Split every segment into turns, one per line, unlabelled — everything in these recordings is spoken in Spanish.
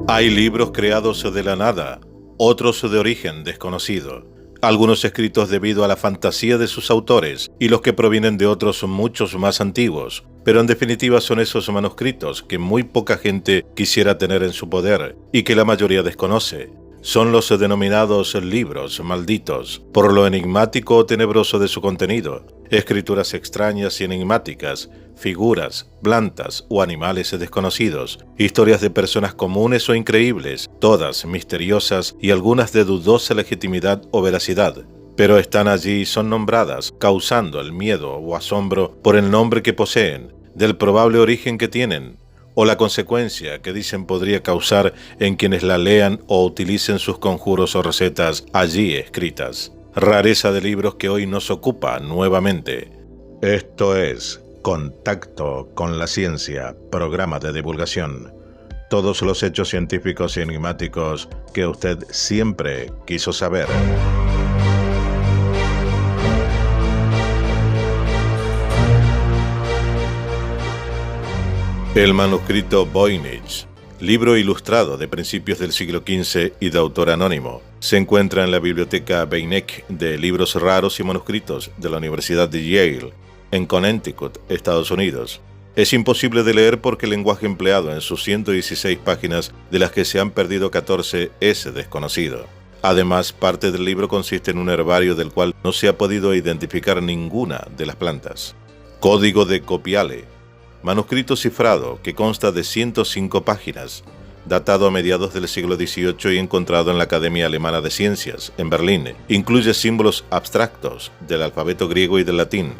Hay libros creados de la nada, otros de origen desconocido, algunos escritos debido a la fantasía de sus autores y los que provienen de otros muchos más antiguos, pero en definitiva son esos manuscritos que muy poca gente quisiera tener en su poder y que la mayoría desconoce. Son los denominados libros malditos, por lo enigmático o tenebroso de su contenido, escrituras extrañas y enigmáticas, figuras, plantas o animales desconocidos, historias de personas comunes o increíbles, todas misteriosas y algunas de dudosa legitimidad o veracidad. Pero están allí y son nombradas, causando el miedo o asombro por el nombre que poseen, del probable origen que tienen, o la consecuencia que dicen podría causar en quienes la lean o utilicen sus conjuros o recetas allí escritas. Rareza de libros que hoy nos ocupa nuevamente. Esto es Contacto con la Ciencia, programa de divulgación. Todos los hechos científicos y enigmáticos que usted siempre quiso saber. El manuscrito Voynich, libro ilustrado de principios del siglo XV y de autor anónimo, se encuentra en la biblioteca Beinecke de libros raros y manuscritos de la Universidad de Yale, en Connecticut, Estados Unidos. Es imposible de leer porque el lenguaje empleado en sus 116 páginas, de las que se han perdido 14, es desconocido. Además, parte del libro consiste en un herbario del cual no se ha podido identificar ninguna de las plantas. Código de Copiale, manuscrito cifrado que consta de 105 páginas, datado a mediados del siglo XVIII y encontrado en la Academia Alemana de Ciencias, en Berlín. Incluye símbolos abstractos del alfabeto griego y del latín.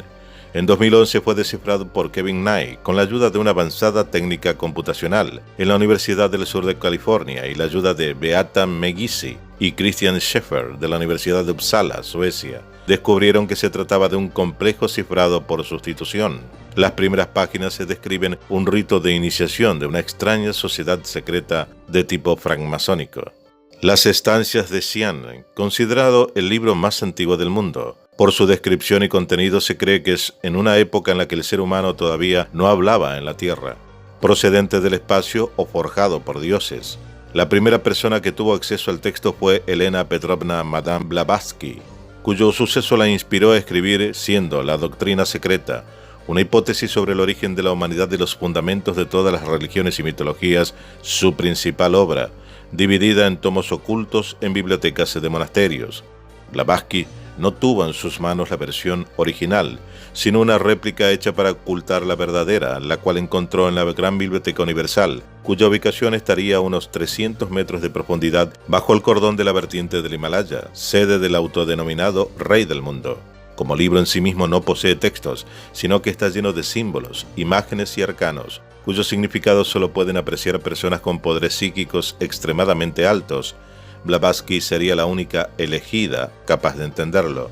En 2011 fue descifrado por Kevin Nye con la ayuda de una avanzada técnica computacional en la Universidad del Sur de California y la ayuda de Beata Megisi y Christian Scheffer de la Universidad de Uppsala, Suecia. Descubrieron que se trataba de un complejo cifrado por sustitución. Las primeras páginas se describen un rito de iniciación de una extraña sociedad secreta de tipo francmasónico. Las estancias de Xi'an, considerado el libro más antiguo del mundo. Por su descripción y contenido se cree que es en una época en la que el ser humano todavía no hablaba en la Tierra, procedente del espacio o forjado por dioses. La primera persona que tuvo acceso al texto fue Elena Petrovna Madame Blavatsky, cuyo suceso la inspiró a escribir, siendo La Doctrina Secreta, una hipótesis sobre el origen de la humanidad y los fundamentos de todas las religiones y mitologías, su principal obra, dividida en tomos ocultos en bibliotecas de monasterios. Blavatsky no tuvo en sus manos la versión original, sino una réplica hecha para ocultar la verdadera, la cual encontró en la Gran Biblioteca Universal, cuya ubicación estaría a unos 300 metros de profundidad bajo el cordón de la vertiente del Himalaya, sede del autodenominado Rey del Mundo. Como libro en sí mismo no posee textos, sino que está lleno de símbolos, imágenes y arcanos, cuyos significados solo pueden apreciar personas con poderes psíquicos extremadamente altos. Blavatsky sería la única elegida capaz de entenderlo.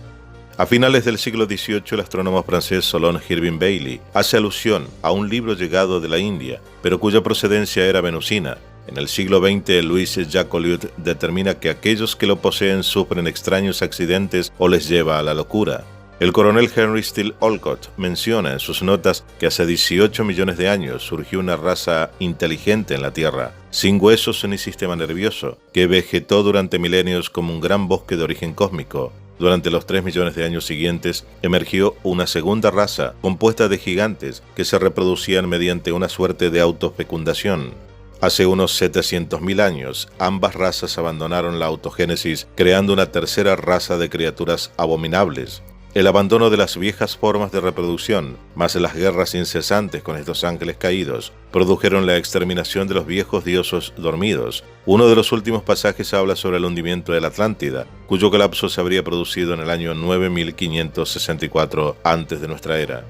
A finales del siglo XVIII, el astrónomo francés Solon Irving Bailey hace alusión a un libro llegado de la India, pero cuya procedencia era venusina. En el siglo XX, Louis Jacoliot determina que aquellos que lo poseen sufren extraños accidentes o les lleva a la locura. El coronel Henry Steele Olcott menciona en sus notas que hace 18 millones de años surgió una raza inteligente en la Tierra, sin huesos ni sistema nervioso, que vegetó durante milenios como un gran bosque de origen cósmico. Durante los 3 millones de años siguientes, emergió una segunda raza, compuesta de gigantes, que se reproducían mediante una suerte de autofecundación. Hace unos 700.000 años, ambas razas abandonaron la autogénesis, creando una tercera raza de criaturas abominables. El abandono de las viejas formas de reproducción, más las guerras incesantes con estos ángeles caídos, produjeron la exterminación de los viejos dioses dormidos. Uno de los últimos pasajes habla sobre el hundimiento de la Atlántida, cuyo colapso se habría producido en el año 9564 antes de nuestra era.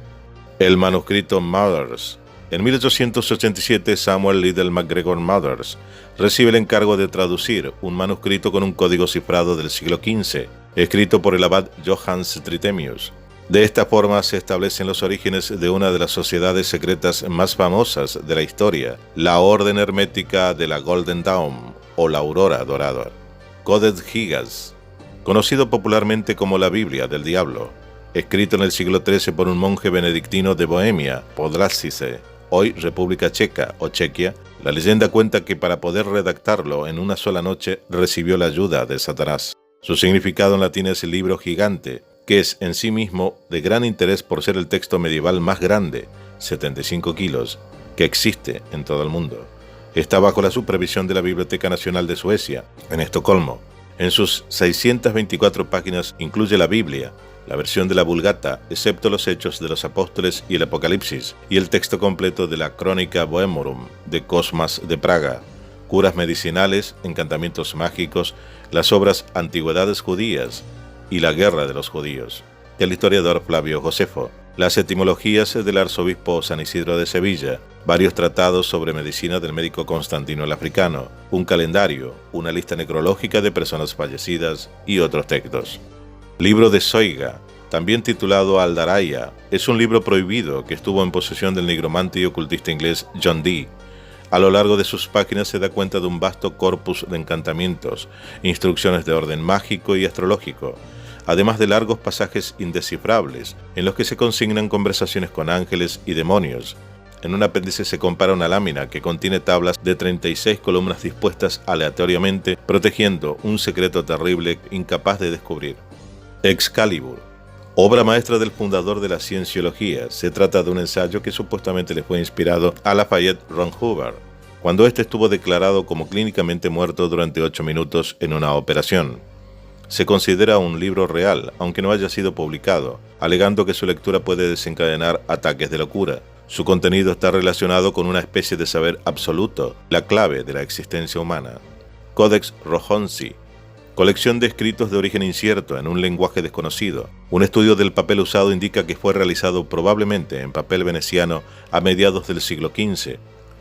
El manuscrito Mothers. En 1887, Samuel Liddell MacGregor Mothers recibe el encargo de traducir un manuscrito con un código cifrado del siglo XV, escrito por el abad Johannes Trithemius. De esta forma se establecen los orígenes de una de las sociedades secretas más famosas de la historia, la Orden Hermética de la Golden Dawn, o la Aurora Dorada. Codex Gigas, conocido popularmente como la Biblia del Diablo, escrito en el siglo XIII por un monje benedictino de Bohemia, Podlazice, hoy República Checa o Chequia, La leyenda cuenta que para poder redactarlo en una sola noche recibió la ayuda de Satanás. Su significado en latín es el libro gigante, que es en sí mismo de gran interés por ser el texto medieval más grande, 75 kilos, que existe en todo el mundo. Está bajo la supervisión de la Biblioteca Nacional de Suecia, en Estocolmo. En sus 624 páginas incluye la Biblia, la versión de la Vulgata, excepto los Hechos de los Apóstoles y el Apocalipsis, y el texto completo de la Crónica Bohemorum de Cosmas de Praga, curas medicinales, encantamientos mágicos, las obras Antigüedades Judías y la Guerra de los Judíos, del historiador Flavio Josefo, las etimologías del arzobispo San Isidro de Sevilla, varios tratados sobre medicina del médico Constantino el Africano, un calendario, una lista necrológica de personas fallecidas y otros textos. Libro de Soiga, también titulado Aldaraya, es un libro prohibido que estuvo en posesión del nigromante y ocultista inglés John Dee. A lo largo de sus páginas se da cuenta de un vasto corpus de encantamientos, instrucciones de orden mágico y astrológico, además de largos pasajes indescifrables, en los que se consignan conversaciones con ángeles y demonios. En un apéndice se compara una lámina que contiene tablas de 36 columnas dispuestas aleatoriamente, protegiendo un secreto terrible incapaz de descubrir. Excalibur, obra maestra del fundador de la cienciología, se trata de un ensayo que supuestamente le fue inspirado a Lafayette Ronhuber, cuando éste estuvo declarado como clínicamente muerto durante 8 minutos en una operación. Se considera un libro real, aunque no haya sido publicado, alegando que su lectura puede desencadenar ataques de locura. Su contenido está relacionado con una especie de saber absoluto, la clave de la existencia humana. Codex Rojonsi, colección de escritos de origen incierto en un lenguaje desconocido. Un estudio del papel usado indica que fue realizado probablemente en papel veneciano a mediados del siglo XV.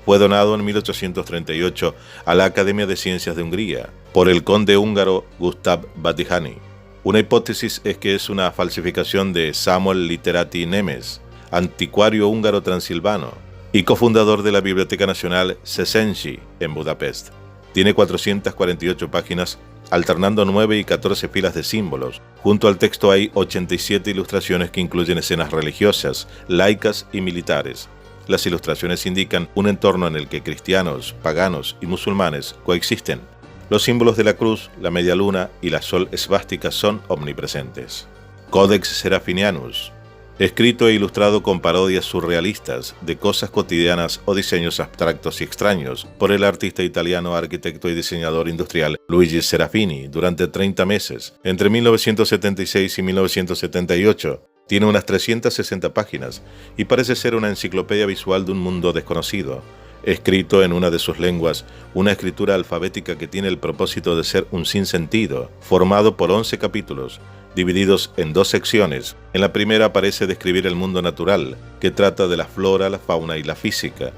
Fue donado en 1838 a la Academia de Ciencias de Hungría por el conde húngaro Gustav Batthyány. Una hipótesis es que es una falsificación de Samuel Literati Nemes, anticuario húngaro transilvano y cofundador de la Biblioteca Nacional Széchenyi en Budapest. Tiene 448 páginas, alternando 9 y 14 filas de símbolos. Junto al texto hay 87 ilustraciones que incluyen escenas religiosas, laicas y militares. Las ilustraciones indican un entorno en el que cristianos, paganos y musulmanes coexisten. Los símbolos de la cruz, la media luna y la sol esvástica son omnipresentes. Codex Serafinianus, escrito e ilustrado con parodias surrealistas de cosas cotidianas o diseños abstractos y extraños por el artista italiano, arquitecto y diseñador industrial Luigi Serafini durante 30 meses, entre 1976 y 1978. Tiene unas 360 páginas y parece ser una enciclopedia visual de un mundo desconocido. Escrito en una de sus lenguas, una escritura alfabética que tiene el propósito de ser un sinsentido, formado por 11 capítulos, divididos en 2 secciones. En la primera aparece describir el mundo natural, que trata de la flora, la fauna y la física.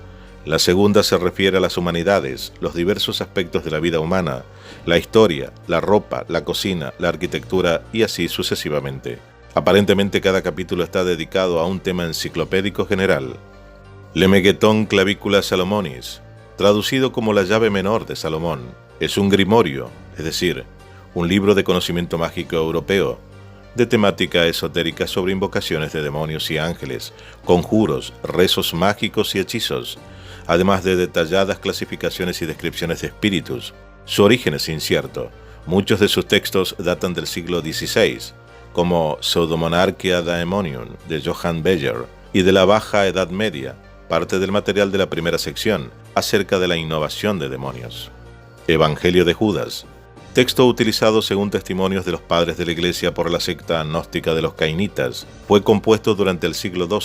La segunda se refiere a las humanidades, los diversos aspectos de la vida humana, la historia, la ropa, la cocina, la arquitectura y así sucesivamente. Aparentemente cada capítulo está dedicado a un tema enciclopédico general. Lemegeton Clavicula Salomonis, traducido como la llave menor de Salomón, es un grimorio, es decir, un libro de conocimiento mágico europeo, de temática esotérica sobre invocaciones de demonios y ángeles, conjuros, rezos mágicos y hechizos, además de detalladas clasificaciones y descripciones de espíritus. Su origen es incierto. Muchos de sus textos datan del siglo XVI, como Pseudomonarchia Daemonium de Johann Beyer, y de la Baja Edad Media, parte del material de la primera sección, acerca de la innovación de demonios. Evangelio de Judas, texto utilizado según testimonios de los padres de la Iglesia por la secta gnóstica de los cainitas, fue compuesto durante el siglo II.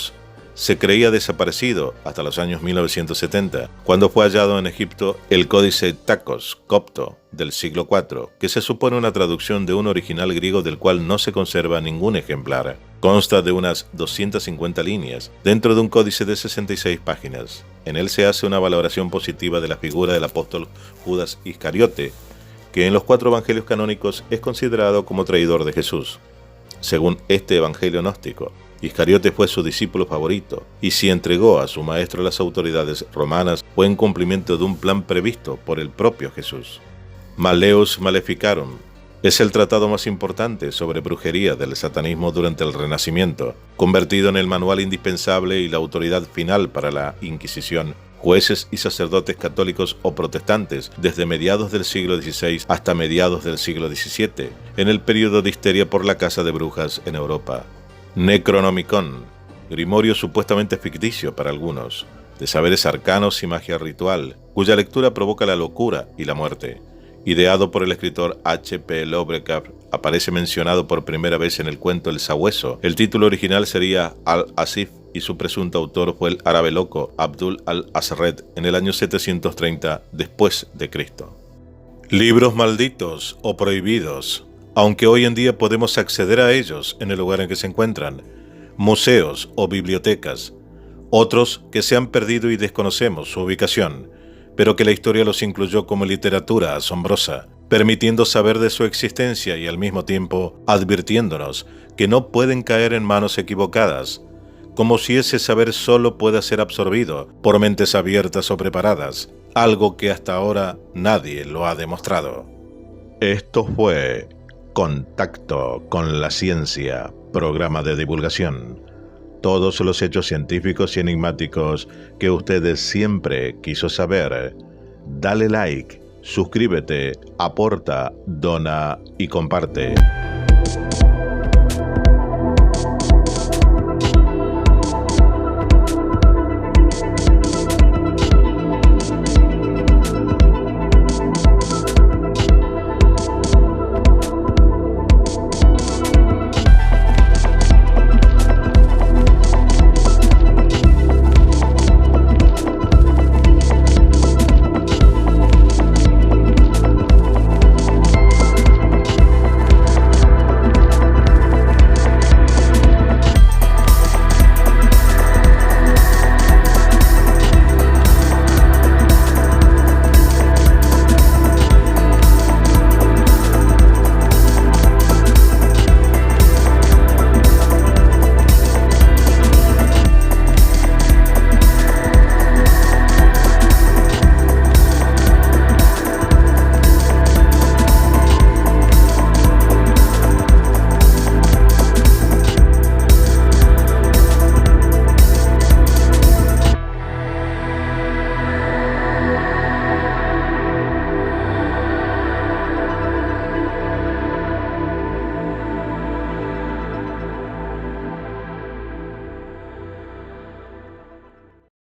Se creía desaparecido hasta los años 1970, cuando fue hallado en Egipto el Códice Tacos copto del siglo IV, que se supone una traducción de un original griego del cual no se conserva ningún ejemplar. Consta de unas 250 líneas, dentro de un códice de 66 páginas. En él se hace una valoración positiva de la figura del apóstol Judas Iscariote, que en los 4 evangelios canónicos es considerado como traidor de Jesús. Según este evangelio gnóstico, Iscariote fue su discípulo favorito, y si entregó a su maestro a las autoridades romanas fue en cumplimiento de un plan previsto por el propio Jesús. Malleus Maleficarum es el tratado más importante sobre brujería del satanismo durante el Renacimiento, convertido en el manual indispensable y la autoridad final para la Inquisición jueces y sacerdotes católicos o protestantes desde mediados del siglo XVI hasta mediados del siglo XVII, en el período de histeria por la caza de brujas en Europa. Necronomicon, grimorio supuestamente ficticio para algunos, de saberes arcanos y magia ritual, cuya lectura provoca la locura y la muerte. Ideado por el escritor H.P. Lovecraft, aparece mencionado por primera vez en el cuento El Sabueso. El título original sería Al-Asif y su presunto autor fue el árabe loco Abdul al-Azred en el año 730 después de Cristo. Libros malditos o prohibidos, aunque hoy en día podemos acceder a ellos en el lugar en que se encuentran, museos o bibliotecas, otros que se han perdido y desconocemos su ubicación, pero que la historia los incluyó como literatura asombrosa, permitiendo saber de su existencia y al mismo tiempo advirtiéndonos que no pueden caer en manos equivocadas, como si ese saber solo pueda ser absorbido por mentes abiertas o preparadas, algo que hasta ahora nadie lo ha demostrado. Esto fue Contacto con la Ciencia, programa de divulgación. Todos los hechos científicos y enigmáticos que ustedes siempre quiso saber. Dale like, suscríbete, aporta, dona y comparte.